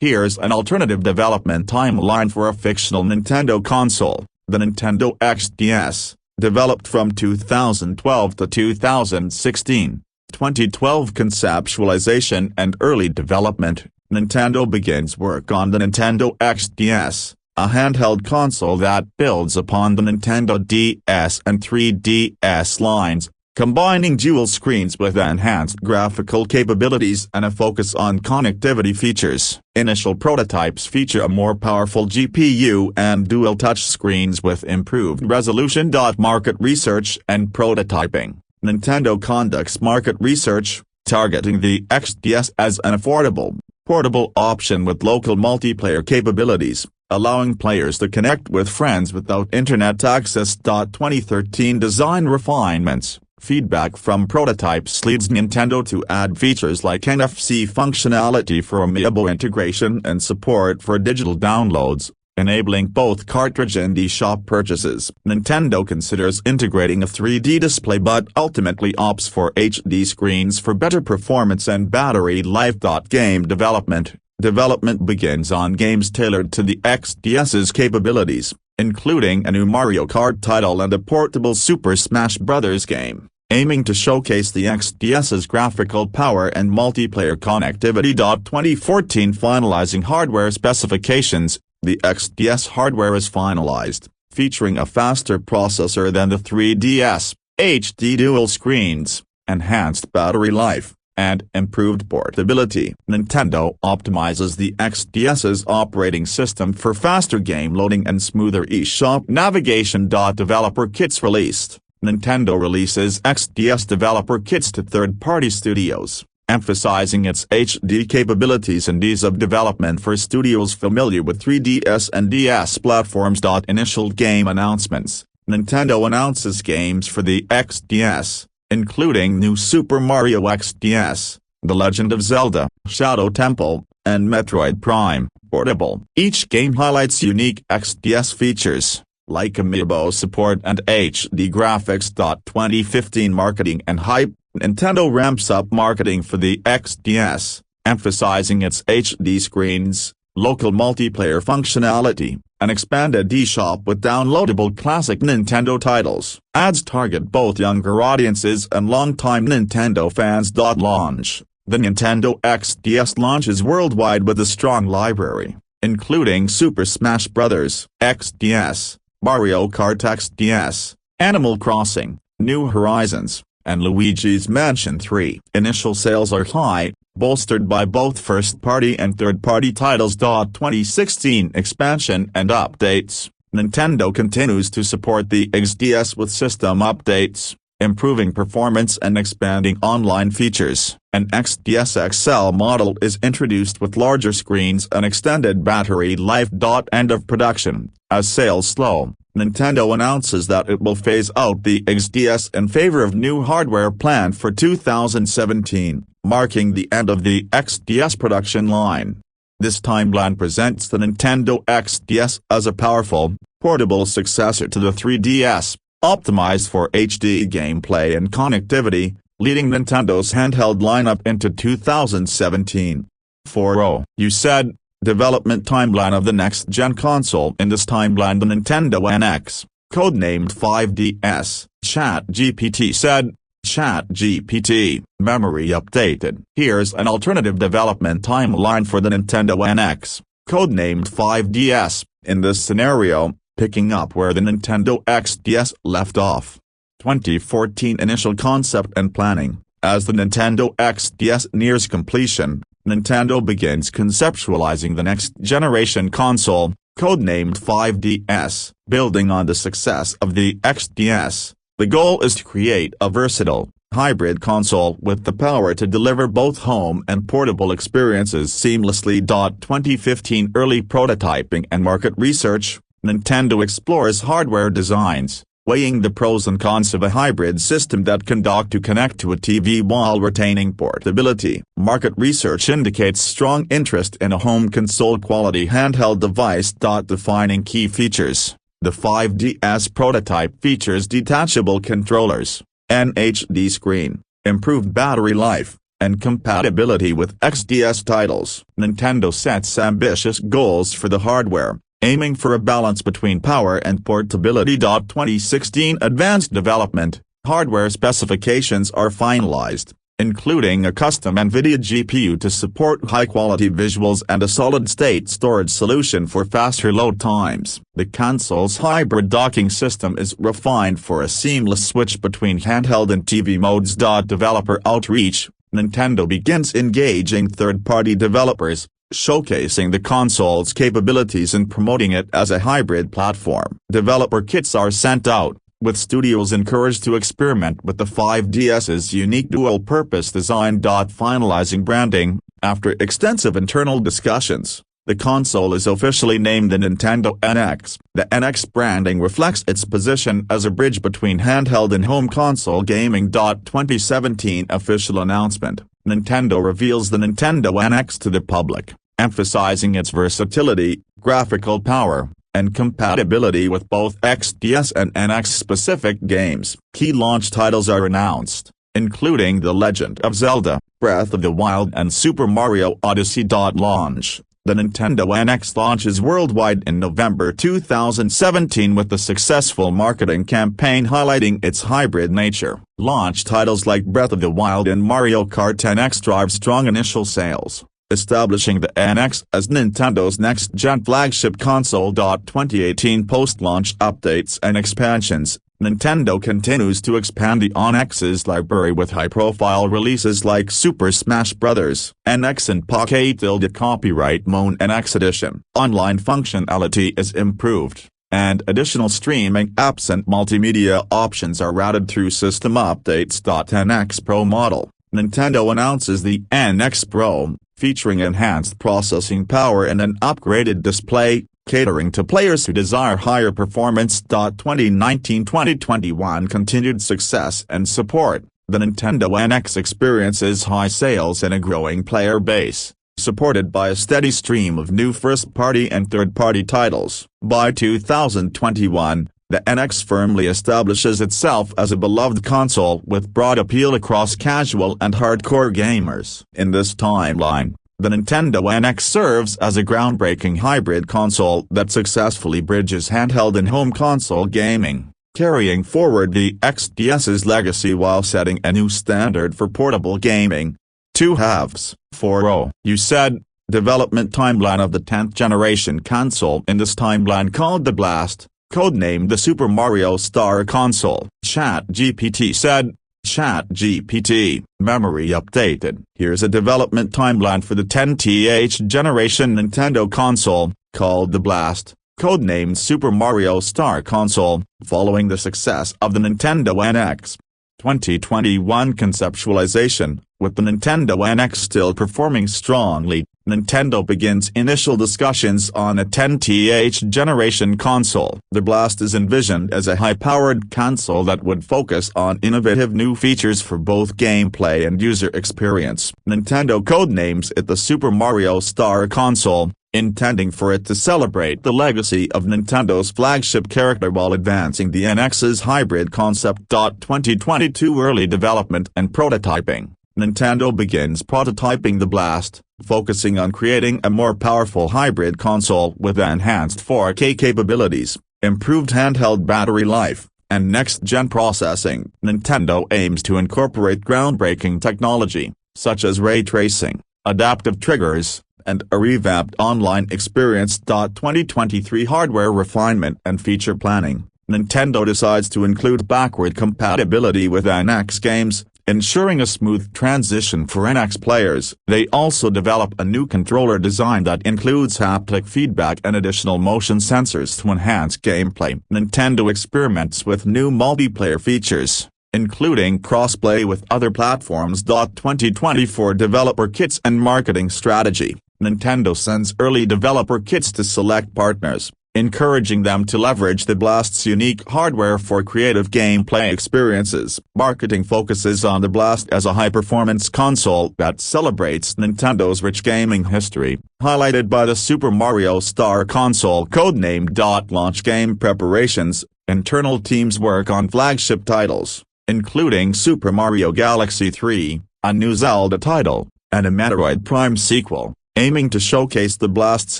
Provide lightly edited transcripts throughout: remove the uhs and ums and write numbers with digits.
Here's an alternative development timeline for a fictional Nintendo console, the Nintendo XDS, developed from 2012 to 2016. 2012 conceptualization and early development. Nintendo begins work on the Nintendo XDS, a handheld console that builds upon the Nintendo DS and 3DS lines, combining dual screens with enhanced graphical capabilities and a focus on connectivity features. Initial prototypes feature a more powerful GPU and dual touch screens with improved resolution. Market research and prototyping. Nintendo conducts market research, targeting the XDS as an affordable, portable option with local multiplayer capabilities, allowing players to connect with friends without internet access. 2013 design refinements. Feedback from prototypes leads Nintendo to add features like NFC functionality for amiibo integration and support for digital downloads, enabling both cartridge and eShop purchases. Nintendo considers integrating a 3D display but ultimately opts for HD screens for better performance and battery life. Game development. Development begins on games tailored to the XDS's capabilities, including a new Mario Kart title and a portable Super Smash Bros. Game, aiming to showcase the XDS's graphical power and multiplayer connectivity. 2014 finalizing hardware specifications. The XDS hardware is finalized, featuring a faster processor than the 3DS, HD dual screens, enhanced battery life, and improved portability. Nintendo optimizes the XDS's operating system for faster game loading and smoother eShop navigation. Developer kits released. Nintendo releases XDS developer kits to third-party studios, emphasizing its HD capabilities and ease of development for studios familiar with 3DS and DS platforms. Initial game announcements. Nintendo announces games for the XDS, including New Super Mario XDS, The Legend of Zelda, Shadow Temple, and Metroid Prime Portable. Each game highlights unique XDS features, like amiibo support and HD graphics. 2015 marketing and hype. Nintendo ramps up marketing for the XDS, emphasizing its HD screens, local multiplayer functionality, and expanded eShop with downloadable classic Nintendo titles. Ads target both younger audiences and longtime Nintendo fans. Launch. The Nintendo XDS launches worldwide with a strong library, including Super Smash Bros. XDS, Mario Kart XDS, Animal Crossing, New Horizons, and Luigi's Mansion 3. Initial sales are high, bolstered by both first-party and third-party titles. 2016 expansion and updates. Nintendo continues to support the XDS with system updates, improving performance and expanding online features. An XDS XL model is introduced with larger screens and extended battery life. End of production. As sales slow, Nintendo announces that it will phase out the XDS in favor of new hardware planned for 2017, marking the end of the XDS production line. This timeline presents the Nintendo XDS as a powerful, portable successor to the 3DS, optimized for HD gameplay and connectivity, leading Nintendo's handheld lineup into 2017. 4. You said. Development timeline of the next-gen console. In this timeline, the Nintendo NX, codenamed 5DS, ChatGPT said. ChatGPT, memory updated. Here's an alternative development timeline for the Nintendo NX, codenamed 5DS, in this scenario, picking up where the Nintendo XDS left off. 2014 initial concept and planning. As the Nintendo XDS nears completion, Nintendo begins conceptualizing the next-generation console, codenamed 5DS. Building on the success of the XDS, the goal is to create a versatile, hybrid console with the power to deliver both home and portable experiences seamlessly. 2015 early prototyping and market research. Nintendo explores hardware designs, weighing the pros and cons of a hybrid system that can dock to connect to a TV while retaining portability. Market research indicates strong interest in a home console-quality handheld device. Defining key features. The 5DS prototype features detachable controllers, an HD screen, improved battery life, and compatibility with XDS titles. Nintendo sets ambitious goals for the hardware, aiming for a balance between power and portability. 2016 Advanced Development hardware specifications are finalized, including a custom NVIDIA GPU to support high-quality visuals and a solid-state storage solution for faster load times. The console's hybrid docking system is refined for a seamless switch between handheld and TV modes. Developer outreach: Nintendo begins engaging third-party developers, showcasing the console's capabilities and promoting it as a hybrid platform. Developer kits are sent out, with studios encouraged to experiment with the 5DS's unique dual-purpose design. Finalizing branding: after extensive internal discussions, the console is officially named the Nintendo NX. The NX branding reflects its position as a bridge between handheld and home console gaming. 2017 Official announcement: Nintendo reveals the Nintendo NX to the public, emphasizing its versatility, graphical power, and compatibility with both XDS and NX-specific games. Key launch titles are announced, including The Legend of Zelda, Breath of the Wild and Super Mario Odyssey. Launch: the Nintendo NX launches worldwide in November 2017 with a successful marketing campaign highlighting its hybrid nature. Launch titles like Breath of the Wild and Mario Kart NX drive strong initial sales, establishing the NX as Nintendo's next-gen flagship console. 2018 Post-launch updates and expansions: Nintendo continues to expand the NX's library with high-profile releases like Super Smash Bros. NX and Pocket Copyright Moon NX Edition. Online functionality is improved, and additional streaming apps and multimedia options are routed through system updates. NX Pro model: Nintendo announces the NX Pro, featuring enhanced processing power and an upgraded display, catering to players who desire higher performance. 2019-2021 Continued success and support: the Nintendo NX experiences high sales and a growing player base, supported by a steady stream of new first-party and third-party titles. By 2021, the NX firmly establishes itself as a beloved console with broad appeal across casual and hardcore gamers. In this timeline, the Nintendo NX serves as a groundbreaking hybrid console that successfully bridges handheld and home console gaming, carrying forward the XDS's legacy while setting a new standard for portable gaming. 2 halves. 4.0 You said, development timeline of the 10th generation console. In this timeline called the Blast, codenamed the Super Mario Star console, ChatGPT said. ChatGPT, memory updated. Here's a development timeline for the 10th generation Nintendo console, called the Blast, codenamed Super Mario Star console, following the success of the Nintendo NX. 2021 Conceptualization: with the Nintendo NX still performing strongly, Nintendo begins initial discussions on a 10th generation console. The Blast is envisioned as a high-powered console that would focus on innovative new features for both gameplay and user experience. Nintendo codenames it the Super Mario Star console, intending for it to celebrate the legacy of Nintendo's flagship character while advancing the NX's hybrid concept. 2022 Early development and prototyping: Nintendo begins prototyping the Blast, focusing on creating a more powerful hybrid console with enhanced 4K capabilities, improved handheld battery life, and next-gen processing. Nintendo aims to incorporate groundbreaking technology, such as ray tracing, adaptive triggers, and a revamped online experience. 2023 Hardware refinement and feature planning: Nintendo decides to include backward compatibility with NX games, ensuring a smooth transition for NX players. They also develop a new controller design that includes haptic feedback and additional motion sensors to enhance gameplay. Nintendo experiments with new multiplayer features, including crossplay with other platforms. 2024 Developer kits and marketing strategy: Nintendo sends early developer kits to select partners, encouraging them to leverage the Blast's unique hardware for creative gameplay experiences. Marketing focuses on the Blast as a high-performance console that celebrates Nintendo's rich gaming history, highlighted by the Super Mario Star console codenamed. Launch game preparations: internal teams work on flagship titles, including Super Mario Galaxy 3, a new Zelda title, and a Metroid Prime sequel, aiming to showcase the Blast's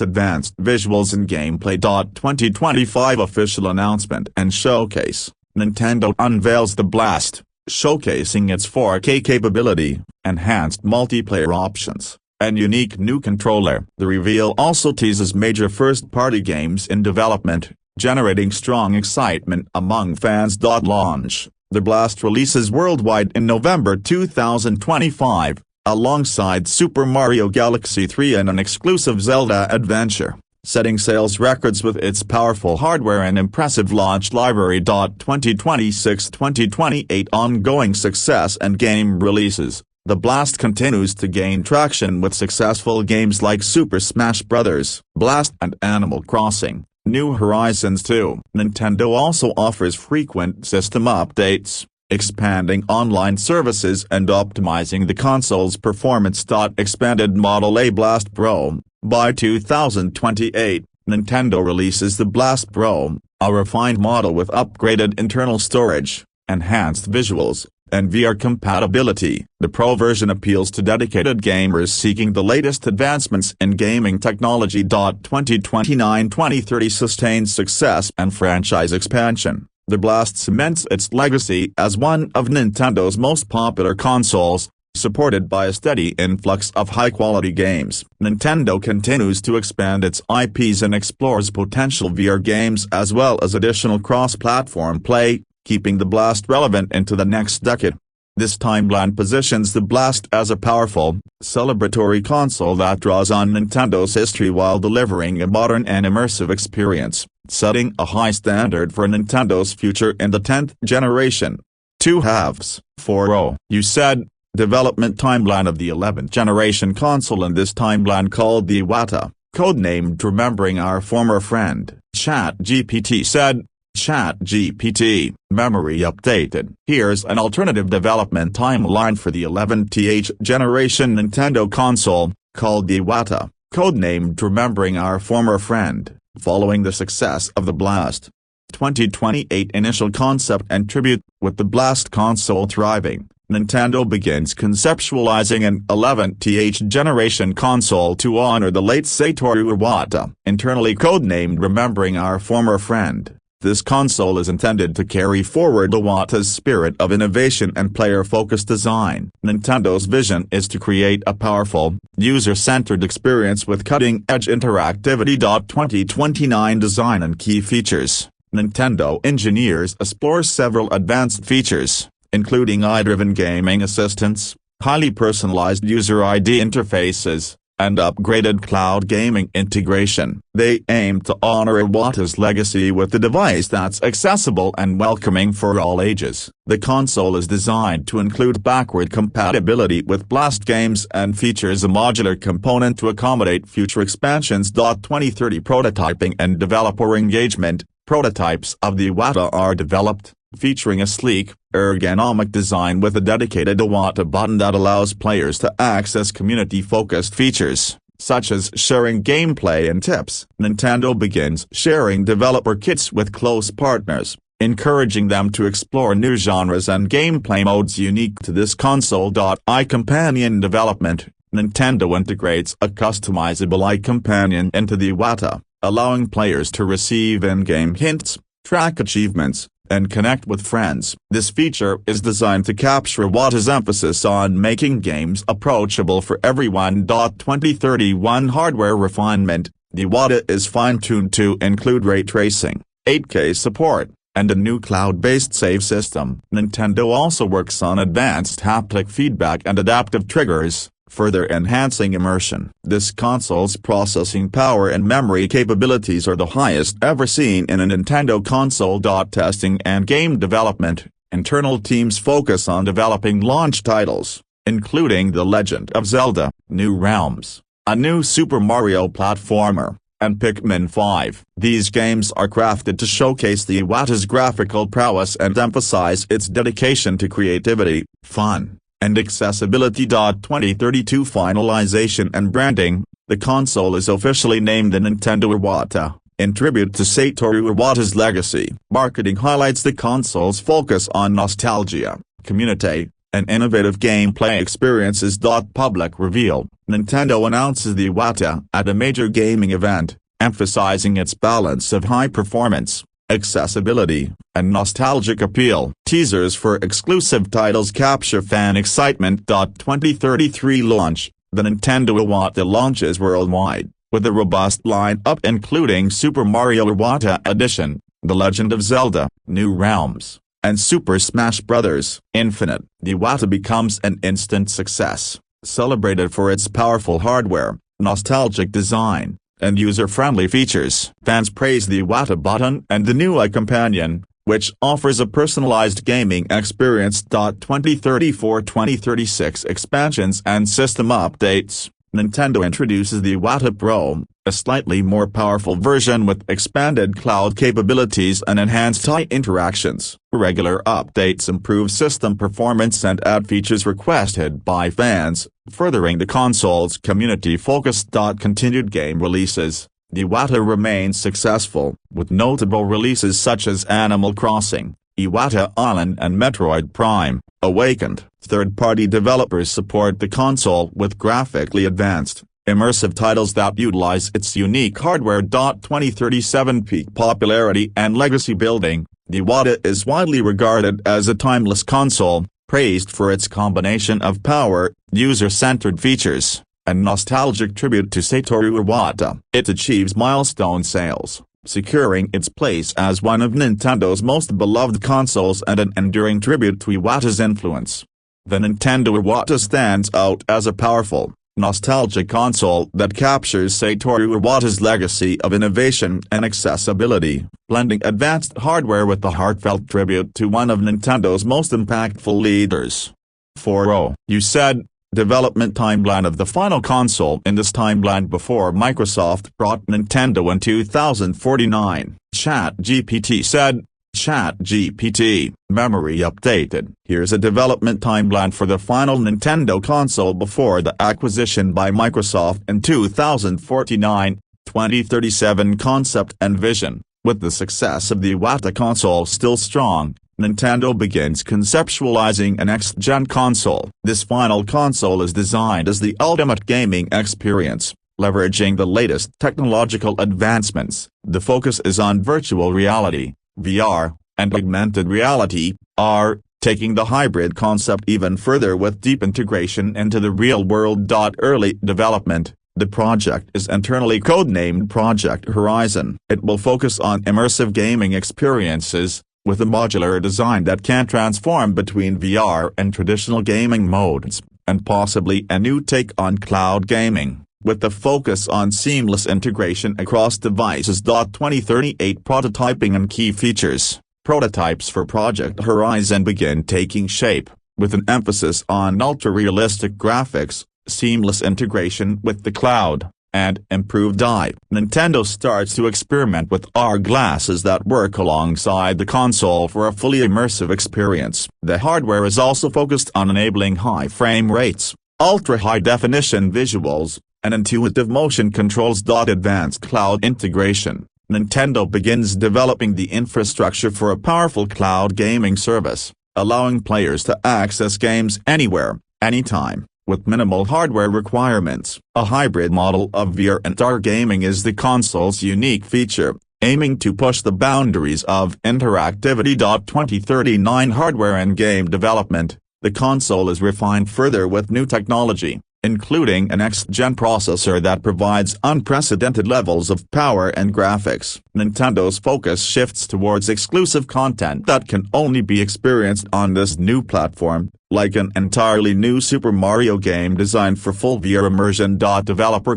advanced visuals and gameplay. 2025 Official Announcement and Showcase. Nintendo unveils the Blast, showcasing its 4K capability, enhanced multiplayer options, and unique new controller. The reveal also teases major first-party games in development, generating strong excitement among fans. Launch. The Blast releases worldwide in November 2025, alongside Super Mario Galaxy 3 and an exclusive Zelda adventure, setting sales records with its powerful hardware and impressive launch library. 2026-2028 Ongoing success and game releases. The Blast continues to gain traction with successful games like Super Smash Bros., Blast and Animal Crossing, New Horizons 2. Nintendo also offers frequent system updates, expanding online services and optimizing the console's performance. Expanded Model A Blast Pro. By 2028, Nintendo releases the Blast Pro, a refined model with upgraded internal storage, enhanced visuals, and VR compatibility. The Pro version appeals to dedicated gamers seeking the latest advancements in gaming technology. 2029-2030 Sustained success and franchise expansion. The Blast cements its legacy as one of Nintendo's most popular consoles, supported by a steady influx of high-quality games. Nintendo continues to expand its IPs and explores potential VR games as well as additional cross-platform play, keeping the Blast relevant into the next decade. This timeline positions the Blast as a powerful, celebratory console that draws on Nintendo's history while delivering a modern and immersive experience, setting a high standard for Nintendo's future in the 10th generation. 2 halves. 4.0. You said, development timeline of the 11th generation console. In this timeline called the Iwata, codenamed Remembering Our Former Friend, ChatGPT said, ChatGPT, memory updated. Here's an alternative development timeline for the 11th generation Nintendo console, called the Iwata, codenamed Remembering Our Former Friend, following the success of the Blast. 2028 Initial concept and tribute. With the Blast console thriving, Nintendo begins conceptualizing an 11th generation console to honor the late Satoru Iwata, internally codenamed Remembering Our Former Friend. This console is intended to carry forward Iwata's spirit of innovation and player-focused design. Nintendo's vision is to create a powerful, user-centered experience with cutting-edge interactivity. 2029 Design and key features. Nintendo engineers explore several advanced features, including AI-driven gaming assistants, highly personalized user ID interfaces, and upgraded cloud gaming integration. They aim to honor Iwata's legacy with a device that's accessible and welcoming for all ages. The console is designed to include backward compatibility with Blast games and features a modular component to accommodate future expansions. 2030 Prototyping and developer engagement. Prototypes of the Iwata are developed, featuring a sleek, ergonomic design with a dedicated Iwata button that allows players to access community-focused features, such as sharing gameplay and tips. Nintendo begins sharing developer kits with close partners, encouraging them to explore new genres and gameplay modes unique to this console. iCompanion development. Nintendo integrates a customizable iCompanion into the Iwata, allowing players to receive in-game hints, track achievements, and connect with friends. This feature is designed to capture Iwata's emphasis on making games approachable for everyone. 2031 Hardware refinement. The Iwata is fine-tuned to include ray tracing, 8K support, and a new cloud-based save system. Nintendo also works on advanced haptic feedback and adaptive triggers, further enhancing immersion. This console's processing power and memory capabilities are the highest ever seen in a Nintendo console. Testing and game development. Internal teams focus on developing launch titles, including The Legend of Zelda, New Realms, a new Super Mario platformer, and Pikmin 5. These games are crafted to showcase the Iwata's graphical prowess and emphasize its dedication to creativity, fun, and accessibility. 2032 Finalization and branding. The console is officially named the Nintendo Iwata, in tribute to Satoru Iwata's legacy. Marketing highlights the console's focus on nostalgia, community, and innovative gameplay experiences. Public reveal: Nintendo announces the Iwata at a major gaming event, emphasizing its balance of high performance, accessibility, and nostalgic appeal. Teasers for exclusive titles capture fan excitement. 2033 launch: the Nintendo Iwata launches worldwide, with a robust lineup including Super Mario Iwata Edition, The Legend of Zelda, New Realms, and Super Smash Bros. Infinite. The Iwata becomes an instant success, celebrated for its powerful hardware, nostalgic design, and user-friendly features. Fans praise the Iwata button and the new iCompanion, which offers a personalized gaming experience. 2034-2036 expansions and system updates: Nintendo introduces the Iwata Pro, a slightly more powerful version with expanded cloud capabilities and enhanced eye interactions. Regular updates improve system performance and add features requested by fans, furthering the console's community focus. Continued game releases: the Iwata remains successful, with notable releases such as Animal Crossing, Iwata Island and Metroid Prime Awakened. Third-party developers support the console with graphically advanced, immersive titles that utilize its unique hardware. 2037 peak popularity and legacy building: the Iwata is widely regarded as a timeless console, praised for its combination of power, user-centered features, and nostalgic tribute to Satoru Iwata. It achieves milestone sales, securing its place as one of Nintendo's most beloved consoles and an enduring tribute to Iwata's influence. The Nintendo Iwata stands out as a powerful, nostalgic console that captures Satoru Iwata's legacy of innovation and accessibility, blending advanced hardware with a heartfelt tribute to one of Nintendo's most impactful leaders. 4. You said. Development timeline of the final console: in this timeline before Microsoft brought Nintendo in 2049, ChatGPT said. ChatGPT, memory updated. Here's a development timeline for the final Nintendo console before the acquisition by Microsoft in 2049, 2037 concept and vision. With the success of the Iwata console still strong, Nintendo begins conceptualizing a next-gen console. This final console is designed as the ultimate gaming experience, leveraging the latest technological advancements. The focus is on virtual reality, VR, and augmented reality, AR, taking the hybrid concept even further with deep integration into the real world. Early development: the project is internally codenamed Project Horizon. It will focus on immersive gaming experiences, with a modular design that can transform between VR and traditional gaming modes, and possibly a new take on cloud gaming, with the focus on seamless integration across devices. 2038 prototyping and key features: prototypes for Project Horizon begin taking shape, with an emphasis on ultra-realistic graphics, seamless integration with the cloud, and improved eye. Nintendo starts to experiment with AR glasses that work alongside the console for a fully immersive experience. The hardware is also focused on enabling high frame rates, ultra-high-definition visuals, and intuitive motion controls. Advanced cloud integration: Nintendo begins developing the infrastructure for a powerful cloud gaming service, allowing players to access games anywhere, anytime, with minimal hardware requirements. A hybrid model of VR and AR gaming is the console's unique feature, aiming to push the boundaries of interactivity. 2039 hardware and game development: the console is refined further with new technology, including a next-gen processor that provides unprecedented levels of power and graphics. Nintendo's focus shifts towards exclusive content that can only be experienced on this new platform, like an entirely new Super Mario game designed for full VR immersion. Developer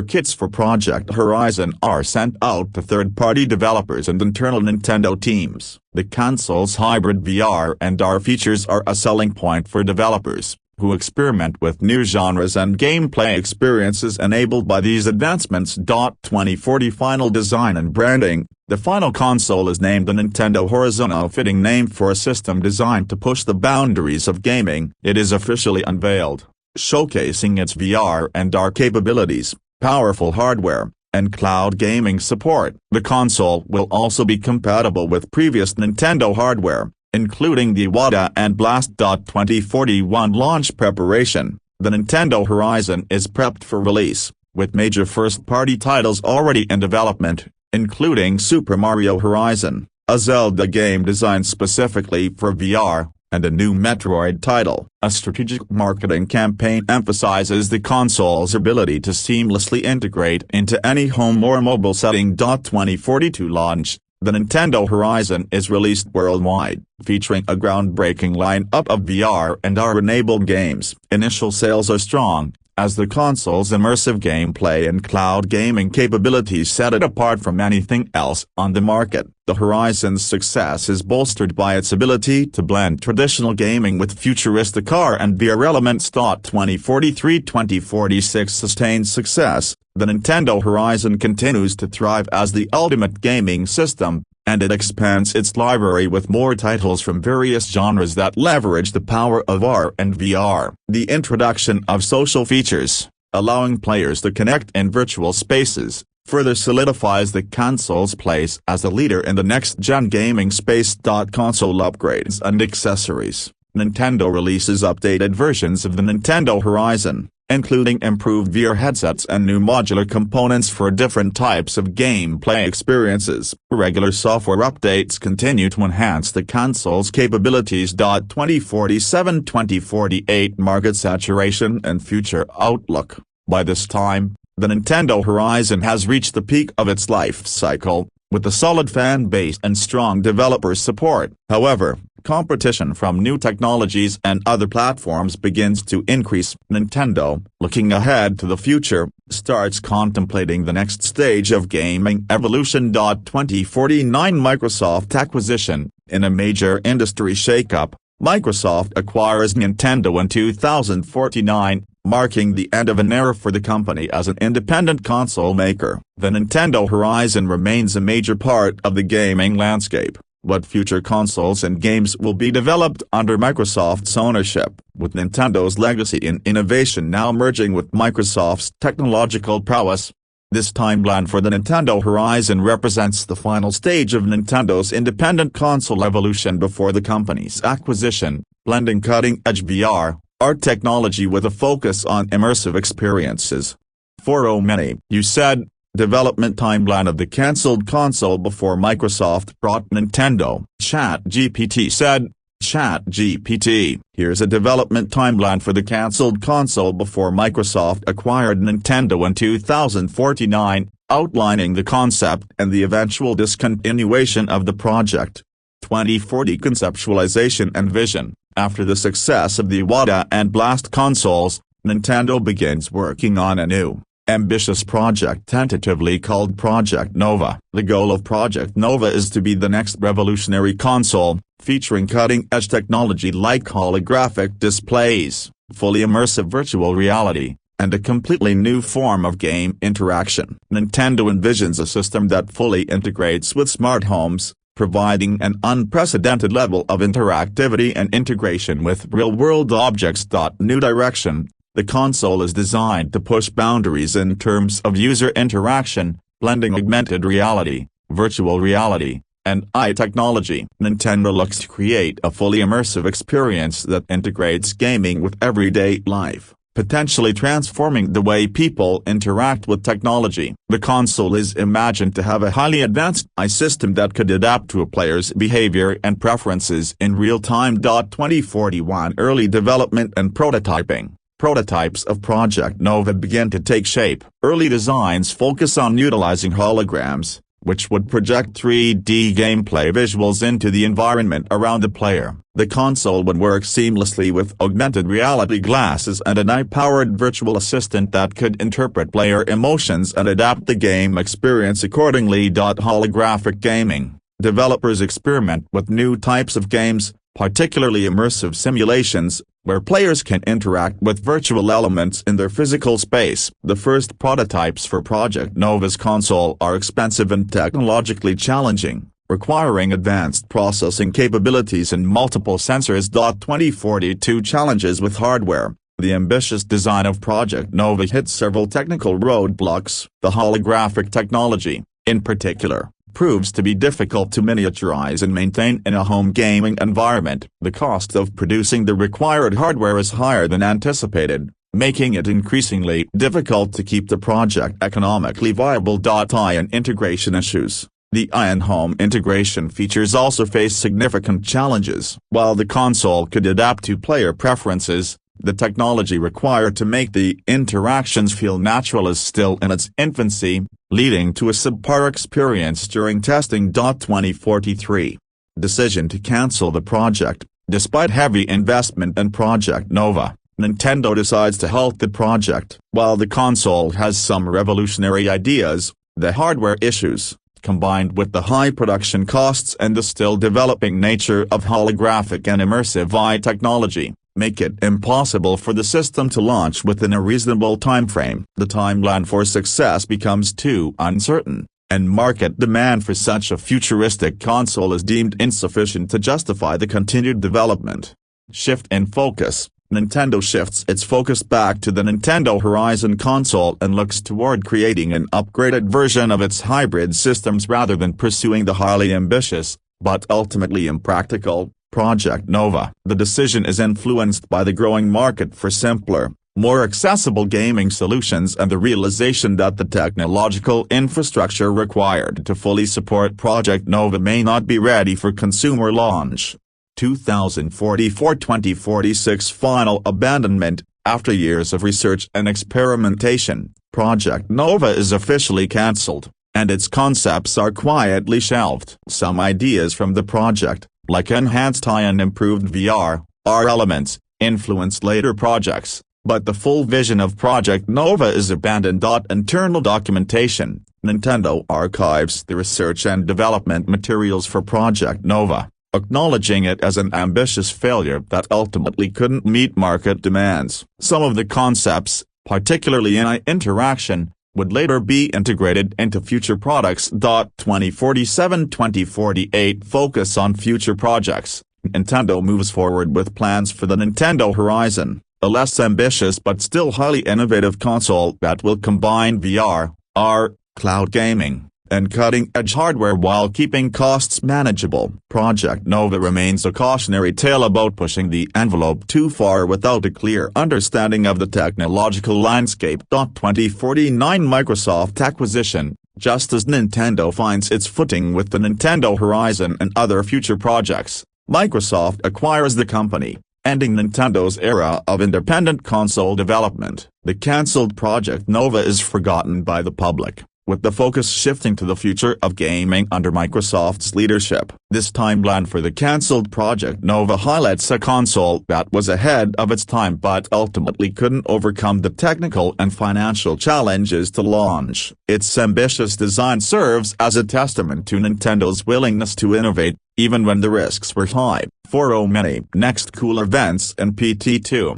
kits for Project Horizon are sent out to third-party developers and internal Nintendo teams. The console's hybrid VR and AR features are a selling point for developers, who experiment with new genres and gameplay experiences enabled by these advancements. 2040 final design and branding: the final console is named the Nintendo Horizon, a fitting name for a system designed to push the boundaries of gaming. It is officially unveiled, showcasing its VR and AR capabilities, powerful hardware, and cloud gaming support. The console will also be compatible with previous Nintendo hardware, including the Iwata and Blast. 2041 launch preparation. The Nintendo Horizon is prepped for release, with major first-party titles already in development, including Super Mario Horizon, a Zelda game designed specifically for VR, and a new Metroid title. A strategic marketing campaign emphasizes the console's ability to seamlessly integrate into any home or mobile setting. 2042 launch. The Nintendo Horizon is released worldwide, featuring a groundbreaking lineup of VR and AR-enabled games. Initial sales are strong, as the console's immersive gameplay and cloud gaming capabilities set it apart from anything else on the market. The Horizon's success is bolstered by its ability to blend traditional gaming with futuristic AR and VR elements. 2043-2046 sustained success. The Nintendo Horizon continues to thrive as the ultimate gaming system, and it expands its library with more titles from various genres that leverage the power of AR and VR. The introduction of social features, allowing players to connect in virtual spaces, further solidifies the console's place as a leader in the next-gen gaming space. Console upgrades and accessories. Nintendo releases updated versions of the Nintendo Horizon, including improved VR headsets and new modular components for different types of gameplay experiences. Regular software updates continue to enhance the console's capabilities. 2047-2048 market saturation and future outlook. By this time, the Nintendo Horizon has reached the peak of its life cycle, with a solid fan base and strong developer support. However, competition from new technologies and other platforms begins to increase. Nintendo, looking ahead to the future, starts contemplating the next stage of gaming evolution. 2049 Microsoft acquisition. In a major industry shakeup, Microsoft acquires Nintendo in 2049, marking the end of an era for the company as an independent console maker. The Nintendo Horizon remains a major part of the gaming landscape, but future consoles and games will be developed under Microsoft's ownership, with Nintendo's legacy in innovation now merging with Microsoft's technological prowess. This timeline for the Nintendo Horizon represents the final stage of Nintendo's independent console evolution before the company's acquisition, blending cutting-edge VR, AR technology with a focus on immersive experiences. For Omni, you said, development timeline of the cancelled console before Microsoft brought Nintendo. ChatGPT said, ChatGPT, here's a development timeline for the cancelled console before Microsoft acquired Nintendo in 2049, outlining the concept and the eventual discontinuation of the project. 2040 conceptualization and vision. After the success of the Iwata and Blast consoles, Nintendo begins working on a new, ambitious project tentatively called Project Nova. The goal of Project Nova is to be the next revolutionary console, featuring cutting-edge technology like holographic displays, fully immersive virtual reality, and a completely new form of game interaction. Nintendo envisions a system that fully integrates with smart homes, providing an unprecedented level of interactivity and integration with real-world objects. New direction. The console is designed to push boundaries in terms of user interaction, blending augmented reality, virtual reality, and AI technology. Nintendo looks to create a fully immersive experience that integrates gaming with everyday life, potentially transforming the way people interact with technology. The console is imagined to have a highly advanced AI system that could adapt to a player's behavior and preferences in real time. 2041 Early development and prototyping. Prototypes of Project Nova begin to take shape. Early designs focus on utilizing holograms, which would project 3D gameplay visuals into the environment around the player. The console would work seamlessly with augmented reality glasses and an AI-powered virtual assistant that could interpret player emotions and adapt the game experience accordingly. Holographic gaming. Developers experiment with new types of games, particularly immersive simulations, where players can interact with virtual elements in their physical space. The first prototypes for Project Nova's console are expensive and technologically challenging, requiring advanced processing capabilities and multiple sensors. 2042 Challenges with hardware. The ambitious design of Project Nova hit several technical roadblocks. The holographic technology, in particular, proves to be difficult to miniaturize and maintain in a home gaming environment. The cost of producing the required hardware is higher than anticipated, making it increasingly difficult to keep the project economically viable. Ion integration issues. The Ion Home integration features also face significant challenges. While the console could adapt to player preferences, the technology required to make the interactions feel natural is still in its infancy, leading to a subpar experience during testing. 2043. Decision to cancel the project. Despite heavy investment in Project Nova, Nintendo decides to halt the project. While the console has some revolutionary ideas, the hardware issues, combined with the high production costs and the still developing nature of holographic and immersive eye technology, make it impossible for the system to launch within a reasonable timeframe. The timeline for success becomes too uncertain, and market demand for such a futuristic console is deemed insufficient to justify the continued development. Shift in focus. Nintendo shifts its focus back to the Nintendo Horizon console and looks toward creating an upgraded version of its hybrid systems rather than pursuing the highly ambitious, but ultimately impractical, Project Nova. The decision is influenced by the growing market for simpler, more accessible gaming solutions and the realization that the technological infrastructure required to fully support Project Nova may not be ready for consumer launch. 2044-2046 Final abandonment. After years of research and experimentation, Project Nova is officially cancelled, and its concepts are quietly shelved. Some ideas from the project, like enhanced eye and improved VR, AR elements, influenced later projects, but the full vision of Project Nova is abandoned. Internal documentation. Nintendo archives the research and development materials for Project Nova, acknowledging it as an ambitious failure that ultimately couldn't meet market demands. Some of the concepts, particularly in eye interaction, would later be integrated into future products. 2047-2048 Focus on future projects. Nintendo moves forward with plans for the Nintendo Horizon, a less ambitious but still highly innovative console that will combine VR, AR, cloud gaming, and cutting-edge hardware while keeping costs manageable. Project Nova remains a cautionary tale about pushing the envelope too far without a clear understanding of the technological landscape. 2049 Microsoft acquisition. Just as Nintendo finds its footing with the Nintendo Horizon and other future projects, Microsoft acquires the company, ending Nintendo's era of independent console development. The cancelled Project Nova is forgotten by the public, with the focus shifting to the future of gaming under Microsoft's leadership. This timeline for the cancelled Project Nova highlights a console that was ahead of its time but ultimately couldn't overcome the technical and financial challenges to launch. Its ambitious design serves as a testament to Nintendo's willingness to innovate, even when the risks were high. 4 Many Next Cool Events in PT2.